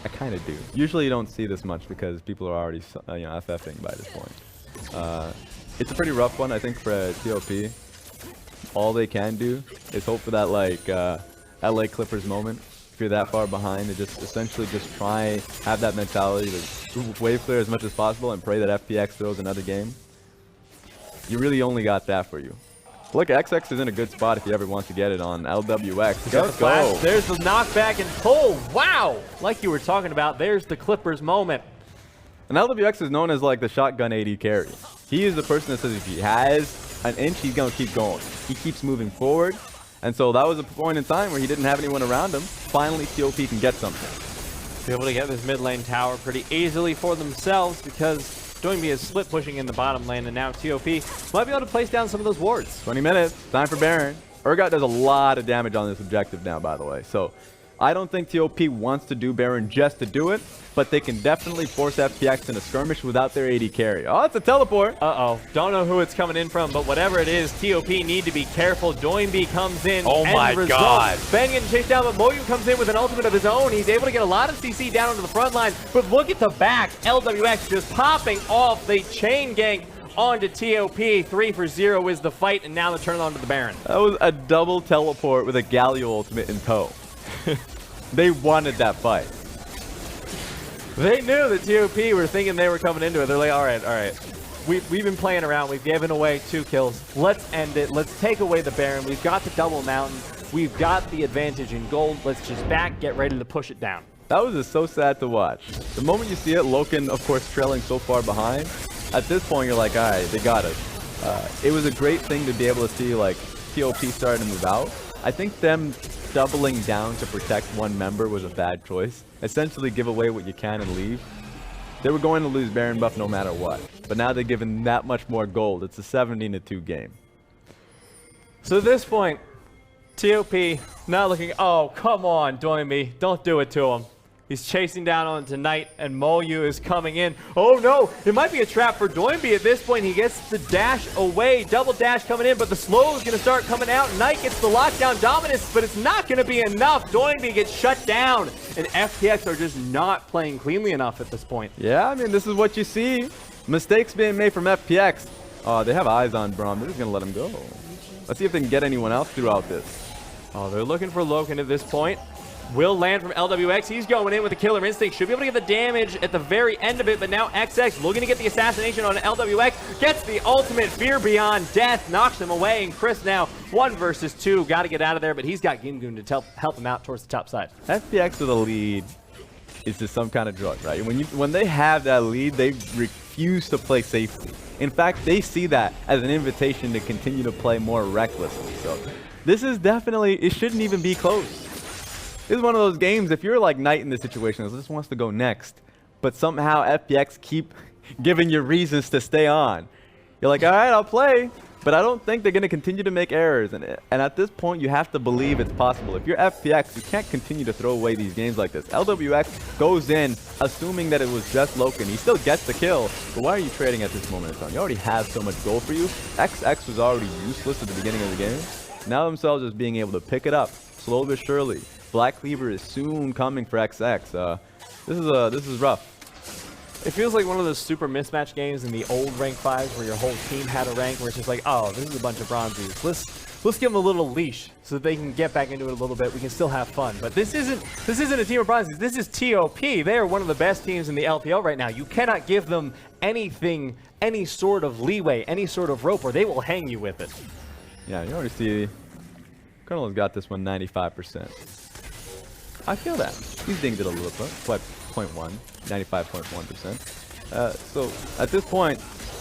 I kind of do. Usually you don't see this much because people are already FFing by this point. It's a pretty rough one, I think, for TOP. All they can do is hope for that like LA Clippers moment. If you're that far behind, to just essentially just try have that mentality to wave clear as much as possible and pray that FPX throws another game. You really only got that for you. Look, XX is in a good spot if he ever wants to get it on LWX. Let's go.
There's the knockback and pull. Wow! Like you were talking about, there's the Clippers moment.
And LWX is known as like the shotgun AD carry. He is the person that says if he has an inch, he's going to keep going. He keeps moving forward. And so that was a point in time where he didn't have anyone around him. Finally, TOP can get something.
Be able to get this mid lane tower pretty easily for themselves because Doinb is split pushing in the bottom lane, and now TOP might be able to place down some of those wards.
20 minutes, time for Baron. Urgot does a lot of damage on this objective now, by the way. So I don't think TOP wants to do Baron just to do it, but they can definitely force FPX in a skirmish without their AD carry. Oh, it's a teleport.
Uh-oh. Don't know who it's coming in from, but whatever it is, TOP need to be careful. Doinb comes in.
Oh my god.
Ben getting chased down, but Moyu comes in with an ultimate of his own. He's able to get a lot of CC down onto the front line, but look at the back. LWX just popping off the chain gank onto TOP. 3-for-0 is the fight, and now the turn on to the Baron.
That was a double teleport with a Galio ultimate in tow. They wanted that fight.
They knew that TOP were thinking they were coming into it. They're like, all right. we've been playing around. We've given away 2 kills. Let's end it. Let's take away the Baron. We've got the double mountain. We've got the advantage in gold. Let's just get ready to push it down.
That was just so sad to watch. The moment you see it, LokeN, of course, trailing so far behind. At this point, you're like, all right, they got us. It was a great thing to be able to see, like, TOP starting to move out. I think them doubling down to protect one member was a bad choice. Essentially, give away what you can and leave. They were going to lose Baron buff no matter what. But now they're given that much more gold. It's a 17-2 game.
So at this point, TOP not looking. Oh, come on, Doinb. Don't do it to him. He's chasing down on Tonight, and Moyu is coming in. Oh no, it might be a trap for Doinb at this point. He gets the dash away, double dash coming in, but the slow is going to start coming out. Knight gets the lockdown dominance, but it's not going to be enough. Doinb gets shut down, and FPX are just not playing cleanly enough at this point.
Yeah, I mean, this is what you see. Mistakes being made from FPX. Oh, they have eyes on Braum. They're just going to let him go. Let's see if they can get anyone else throughout this.
Oh, they're looking for LokeN at this point. Will land from LWX. He's going in with a killer instinct. Should be able to get the damage at the very end of it, but now XX looking to get the assassination on LWX. Gets the ultimate fear beyond death. Knocks him away, and Chris now 1 versus 2. Got to get out of there, but he's got GimGoon to help him out towards the top side.
FPX with a lead is just some kind of drug, right? When they have that lead, they refuse to play safely. In fact, they see that as an invitation to continue to play more recklessly. So this is definitely, it shouldn't even be close. This is one of those games, if you're like Knight in this situation, this wants to go next, but somehow FPX keep giving you reasons to stay on. You're like, all right, I'll play, but I don't think they're going to continue to make errors. And at this point, you have to believe it's possible. If you're FPX, you can't continue to throw away these games like this. LWX goes in, assuming that it was just LokeN. He still gets the kill, but why are you trading at this moment in time? You already have so much gold for you. XX was already useless at the beginning of the game. Now themselves just being able to pick it up, slowly but surely. Black Cleaver is soon coming for XX. This is rough.
It feels like one of those super mismatch games in the old rank 5s where your whole team had a rank where it's just like, oh, this is a bunch of bronzies. Let's give them a little leash so that they can get back into it a little bit. We can still have fun. But this isn't a team of bronzies. This is TOP. They are one of the best teams in the LPL right now. You cannot give them anything, any sort of leeway, any sort of rope, or they will hang you with it.
Yeah, you already see Colonel has got this one 95%. I feel that. He's dinged it a little bit, 0.1, 95.1%. So at this point,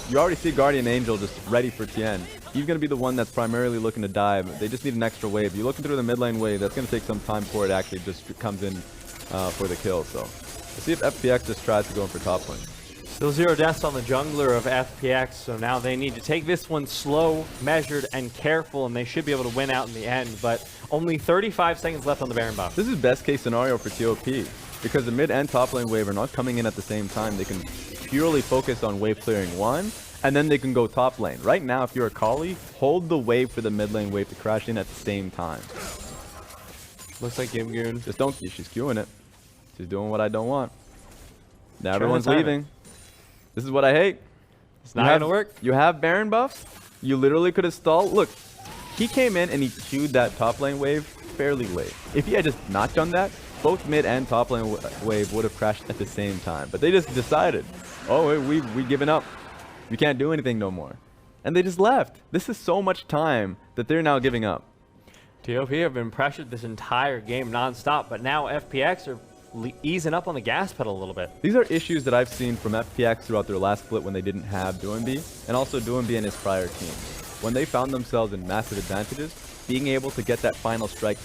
you already see Guardian Angel just ready for TN. He's going to be the one that's primarily looking to dive. They just need an extra wave. You're looking through the mid lane wave. That's going to take some time before it actually just comes in for the kill. So let's see if FPX just tries to go in for top lane.
Still 0 deaths on the jungler of FPX, so now they need to take this one slow, measured, and careful, and they should be able to win out in the end, but only 35 seconds left on the Baron buff.
This is best case scenario for TOP, because the mid and top lane wave are not coming in at the same time. They can purely focus on wave clearing 1, and then they can go top lane. Right now, if you're a Kali, hold the wave for the mid lane wave to crash in at the same time.
Looks like GimGoon.
Just don't, she's queuing it. She's doing what I don't want. Now everyone's leaving. This is what I hate.
It's not going to work.
You have Baron buff. You literally could have stalled. Look, he came in and he queued that top lane wave fairly late. If he had just not done that, both mid and top lane wave would have crashed at the same time. But they just decided, oh, we given up. We can't do anything no more. And they just left. This is so much time that they're now giving up.
TOP have been pressured this entire game nonstop, but now FPX are easing up on the gas pedal a little bit.
These are issues that I've seen from FPX throughout their last split when they didn't have Doinb, and also Doinb and his prior team. When they found themselves in massive advantages, being able to get that final strike,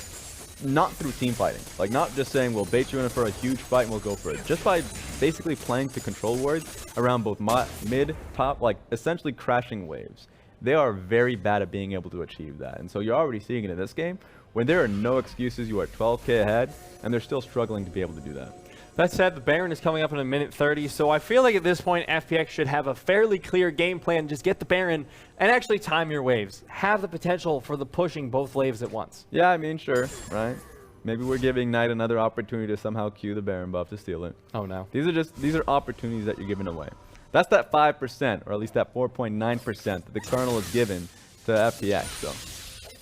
not through team fighting, like not just saying we'll bait you in for a huge fight and we'll go for it, just by basically playing to control wards around both mid, top, like essentially crashing waves. They are very bad at being able to achieve that, and so you're already seeing it in this game. When there are no excuses, you are 12k ahead, and they're still struggling to be able to do that.
That said, the Baron is coming up in a minute 30, so I feel like at this point, FPX should have a fairly clear game plan. Just get the Baron and actually time your waves. Have the potential for the pushing both waves at once.
Yeah, I mean, sure, right? Maybe we're giving Knight another opportunity to somehow queue the Baron buff to steal it.
Oh, no.
These are opportunities that you're giving away. That's that 5%, or at least that 4.9% that the Colonel is given to FPX, so.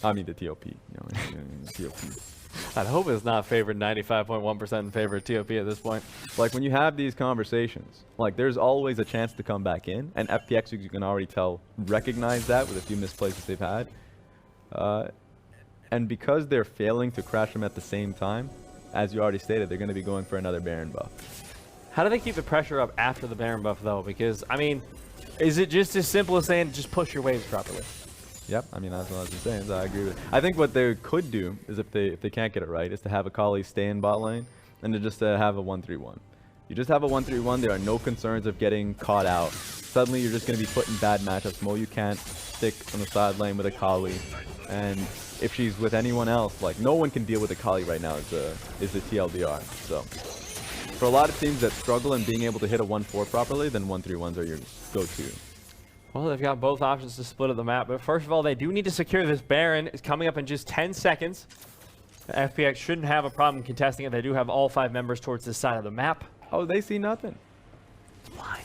I mean the TOP, TOP.
I'd hope it's not favored 95.1% in favor of TOP at this point.
Like when you have these conversations, like there's always a chance to come back in, and FPX, you can already tell, recognize that with a few misplays they've had. And because they're failing to crash them at the same time, as you already stated, they're going to be going for another Baron buff.
How do they keep the pressure up after the Baron buff, though? Because, I mean, is it just as simple as saying just push your waves properly?
Yep, I mean, that's what I was saying, so I agree with it. I think what they could do is, if they can't get it right, is to have Akali stay in bot lane and to just have a 1-3-1. You just have a 1-3-1, there are no concerns of getting caught out. Suddenly you're just going to be put in bad matchups. Moyu can't stick on the side lane with Akali, and if she's with anyone else, like no one can deal with Akali right now is the TLDR. So for a lot of teams that struggle in being able to hit a 1-4 properly, then 1-3-1s are your go-to.
Well, they've got both options to split up the map, but first of all, they do need to secure this Baron. It's coming up in just 10 seconds. The FPX shouldn't have a problem contesting it. They do have all 5 members towards this side of the map.
Oh, they see nothing.
It's blind.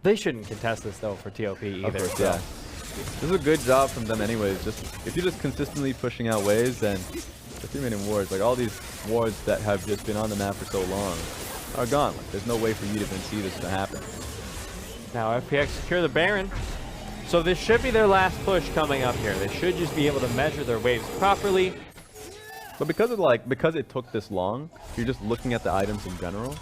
They shouldn't contest this, though, for TOP either.
Of course, yeah. This is a good job from them anyways. Just if you're just consistently pushing out waves, then the 3-minute wards, like all these wards that have just been on the map for so long, are gone. Like, there's no way for you to even see this to happen.
Now FPX secure the Baron. So this should be their last push coming up here. They should just be able to measure their waves properly.
But because it took this long, if you're just looking at the items in general,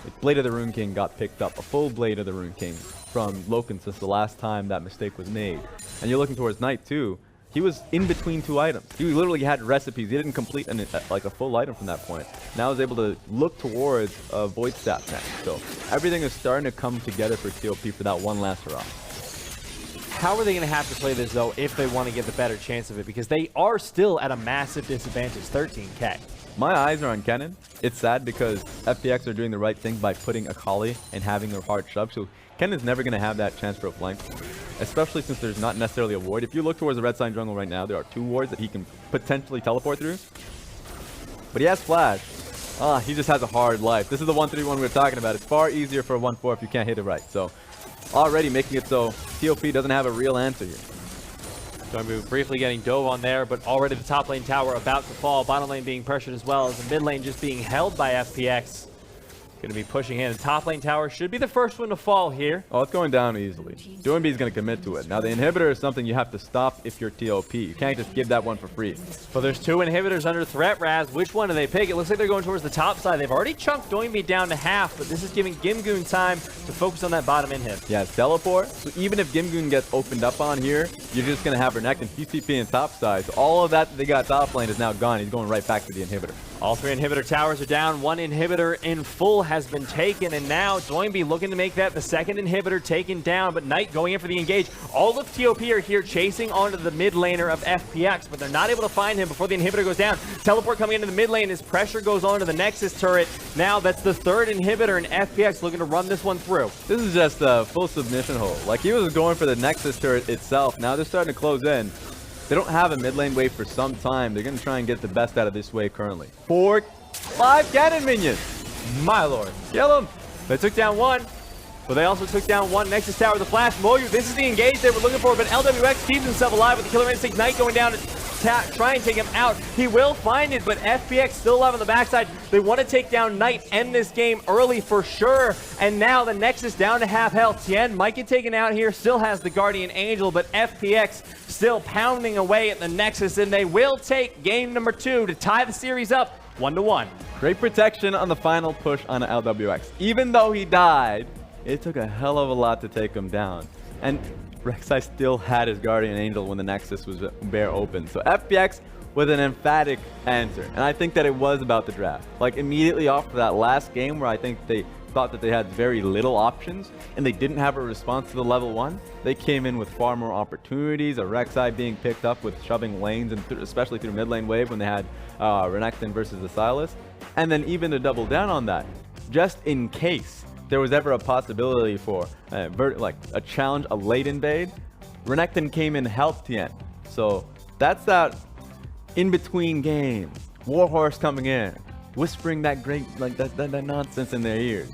like Blade of the Rune King got picked up, a full Blade of the Rune King from LokeN since the last time that mistake was made. And you're looking towards Knight too. He was in between 2 items. He literally had recipes. He didn't complete like a full item from that point. Now he's able to look towards a Void Staff next. So everything is starting to come together for TOP for that one last hurrah.
How are they going to have to play this, though, if they want to get the better chance of it? Because they are still at a massive disadvantage, 13k.
My eyes are on Kennen. It's sad because FPX are doing the right thing by putting Akali and having their hard shove. So Kennen's never going to have that chance for a flank, especially since there's not necessarily a ward. If you look towards the red side jungle right now, there are 2 wards that he can potentially teleport through. But he has flash. He just has a hard life. This is the 1-3-1 we were talking about. It's far easier for a 1-4 if you can't hit it right. So already making it so TOP doesn't have a real answer here.
Doinb briefly getting dove on there, but already the top lane tower about to fall. Bottom lane being pressured as well as the mid lane just being held by FPX. Going to be pushing in. The top lane tower should be the first one to fall here.
Oh, it's going down easily. Doinb is going to commit to it. Now, the inhibitor is something you have to stop if you're TOP. You can't just give that one for free.
Well, there's 2 inhibitors under threat, Raz. Which one do they pick? It looks like they're going towards the top side. They've already chunked Doinb down to half, but this is giving GimGoon time to focus on that bottom inhib.
Yeah, it's teleport. So even if GimGoon gets opened up on here, you're just going to have Renekton PCP and top side. So all of that they got top lane is now gone. He's going right back to the inhibitor.
All 3 inhibitor towers are down. 1 inhibitor in full has been taken, and now Doinb looking to make that the 2nd inhibitor taken down, but Knight going in for the engage. All of TOP are here chasing onto the mid laner of FPX, but they're not able to find him before the inhibitor goes down. Teleport coming into the mid lane as pressure goes on to the Nexus turret. Now that's the 3rd inhibitor, and FPX looking to run this one through.
This is just a full submission hole. Like, he was going for the Nexus turret itself. Now they're starting to close in. They don't have a mid lane wave for some time. They're going to try and get the best out of this wave currently. 4-5 cannon minions.
My lord.
Kill him.
They took down 1, but they also took down 1 Nexus tower with a flash. Moyu, this is the engage they were looking for, but LWX keeps himself alive with the Killer Instinct. Knight going down to try and take him out. He will find it, but FPX still alive on the backside. They want to take down Knight, end this game early for sure. And now the Nexus down to half health. Tien might get taken out here, still has the Guardian Angel, but FPX still pounding away at the Nexus, and they will take game number 2 to tie the series up 1-1.
Great protection on the final push on LWX. Even though he died, it took a hell of a lot to take him down. And Rek'Sai still had his Guardian Angel when the Nexus was bare open. So FPX with an emphatic answer. And I think that it was about the draft. Like, immediately off of that last game where I think they thought that they had very little options and they didn't have a response to the level 1, they came in with far more opportunities. A Rek'Sai being picked up with shoving lanes, and especially through mid lane wave when they had Renekton versus the Sylas. And then even to double down on that, just in case there was ever a possibility for like a challenge, a late invade, Renekton came in, helped Tien. So that's that in-between game. Warhorse coming in, whispering that great, like that nonsense in their ears,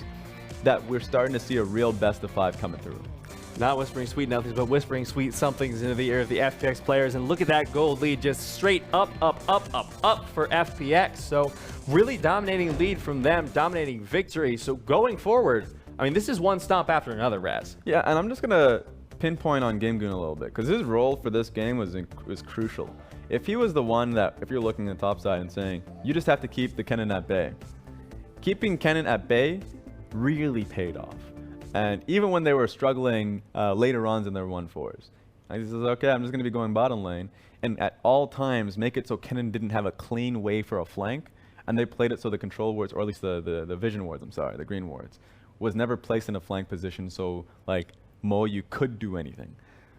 that we're starting to see a real best of 5 coming through.
Not whispering sweet nothings, but whispering sweet somethings into the ear of the FPX players. And look at that gold lead, just straight up, up, up, up, up for FPX. So really dominating lead from them, dominating victory. So going forward, I mean, this is one stomp after another, Raz.
Yeah, and I'm just going to pinpoint on GimGoon a little bit, because his role for this game was crucial. If he was the one that, if you're looking at the top side and saying, you just have to keep the Kennen at bay, keeping Kennen at bay really paid off. And even when they were struggling later on in their 1-4s, he says, okay, I'm just going to be going bottom lane. And at all times, make it so Kennen didn't have a clean way for a flank. And they played it so the control wards, or at least the vision wards, I'm sorry, the green wards, was never placed in a flank position so, like, Moyu could do anything.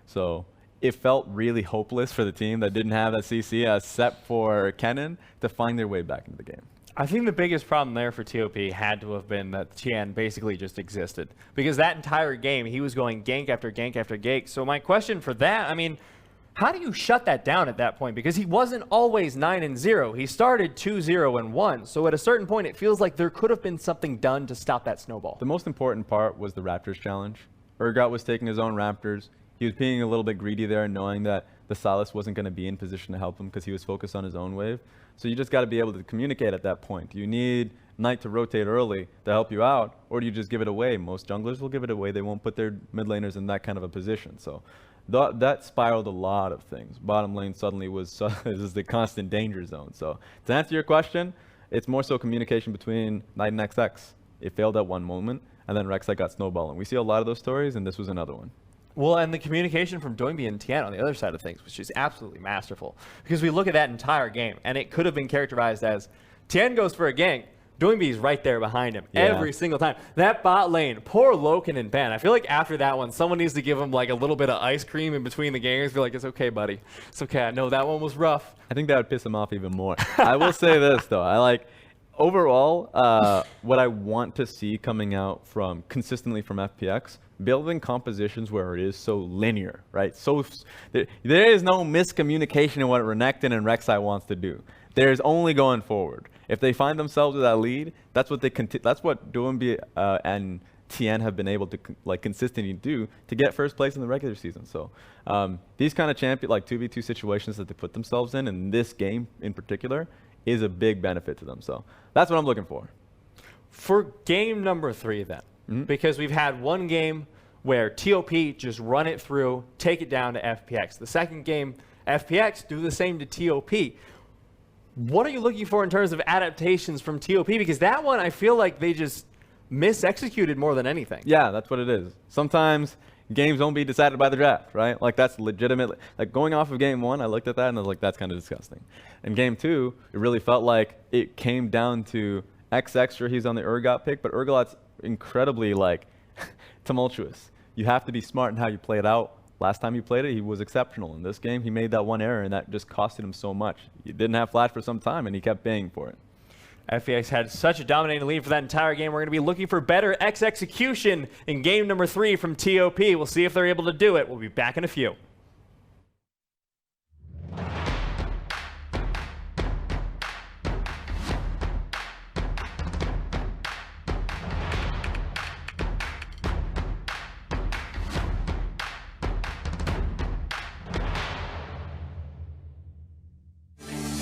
So it felt really hopeless for the team that didn't have that CC except for Kennen to find their way back into the game.
I think the biggest problem there for TOP had to have been that Tian basically just existed. Because that entire game, he was going gank after gank after gank. So my question for that, I mean, how do you shut that down at that point? Because he wasn't always 9-0. He started 2-0-1. So at a certain point, it feels like there could have been something done to stop that snowball.
The most important part was the Raptors challenge. Urgot was taking his own Raptors. He was being a little bit greedy there, knowing that the Sylas wasn't going to be in position to help him because he was focused on his own wave. So you just got to be able to communicate at that point. Do you need Knight to rotate early to help you out, or do you just give it away? Most junglers will give it away. They won't put their mid laners in that kind of a position. So that spiraled a lot of things. Bottom lane suddenly was the constant danger zone. So to answer your question, it's more so communication between Knight and XX. It failed at one moment, and then Rek'Sai got snowballing. We see a lot of those stories, and this was another one.
Well, and the communication from Doinb and Tian on the other side of things was just absolutely masterful. Because we look at that entire game, and it could have been characterized as Tian goes for a gank, Doinb's right there behind him every single time. That bot lane, poor LokeN and Ban. I feel like after that one, someone needs to give him like a little bit of ice cream in between the games. Be like, it's okay, buddy. It's okay. I know that one was rough.
I think that would piss him off even more. I will say this, though. Overall, what I want to see coming out consistently from FPX, building compositions where it is so linear, right? So there is no miscommunication in what Renekton and Rek'Sai wants to do. There's only going forward. If they find themselves with that lead, that's what Doinb and Tian have been able to consistently do to get first place in the regular season. So these kind of champion 2v2 situations that they put themselves in this game in particular, is a big benefit to them. So that's what I'm looking for.
For game number 3 then, because we've had one game where TOP just run it through, take it down to FPX. The second game, FPX do the same to TOP. What are you looking for in terms of adaptations from TOP? Because that one, I feel like they just mis-executed more than anything.
Yeah, that's what it is. Sometimes games don't be decided by the draft, right? Like, that's legitimate. Like, going off of game 1, I looked at that and I was like, that's kind of disgusting. In game 2, it really felt like it came down to XX, sure, he's on the Urgot pick, but Urgot's incredibly, tumultuous. You have to be smart in how you play it out. Last time he played it, he was exceptional. In this game, he made that one error, and that just costed him so much. He didn't have flash for some time, and he kept paying for it.
FPX had such a dominating lead for that entire game. We're going to be looking for better X execution in game number 3 from TOP. We'll see if they're able to do it. We'll be back in a few.